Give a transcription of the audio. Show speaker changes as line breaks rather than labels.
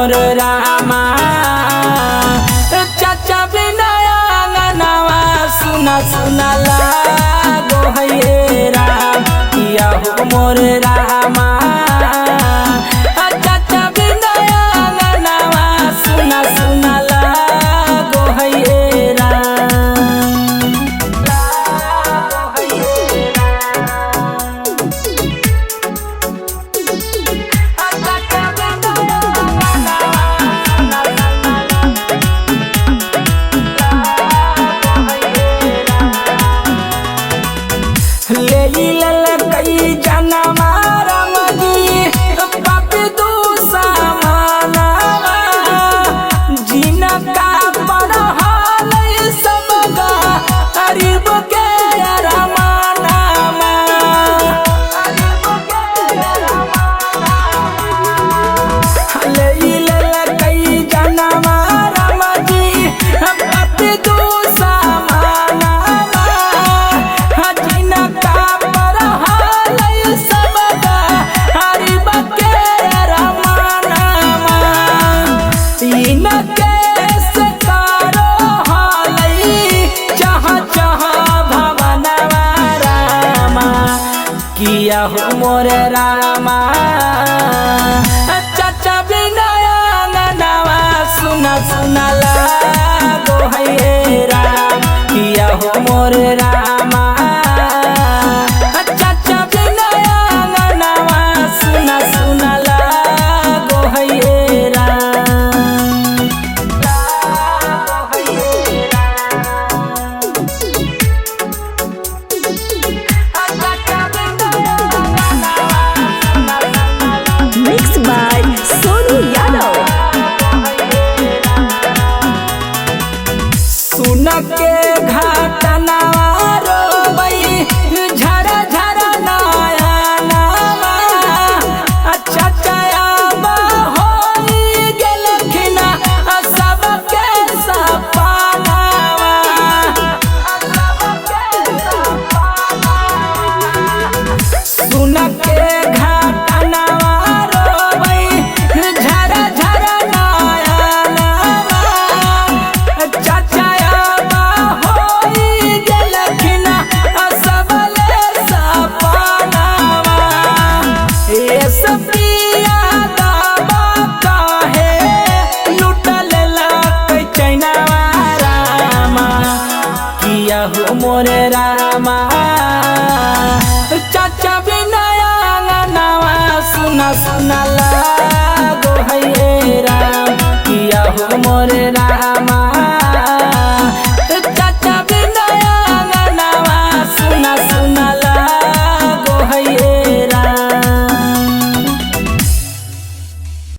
मोर रामा चाचा बिना आंगनवा सुना सुना लागो है राम किया हो मोर रामा चाचा बिना आंगनवा सुना सुना लागो है राम। ले ललकई जनवा राम जी पापी दुश्मनवा जिनका पड़हल सब गरीब के रमनामा ले ललकई जनवा राम जी पापी किया हो मोर रामा चाचा बिना आंगनवा सुना सुना लागो है राम किया हो मोर रामा चाचा बिना आंगनवा सुना सुना लागो है राम। सुन के घटनावा रोबई झरा झरा नया नवा चाचा होई गेलखिन सबके सपनावा सुन के घटनावा रोबई झरा झरा नया नवा चाचा किया हो मोर रामा चाचा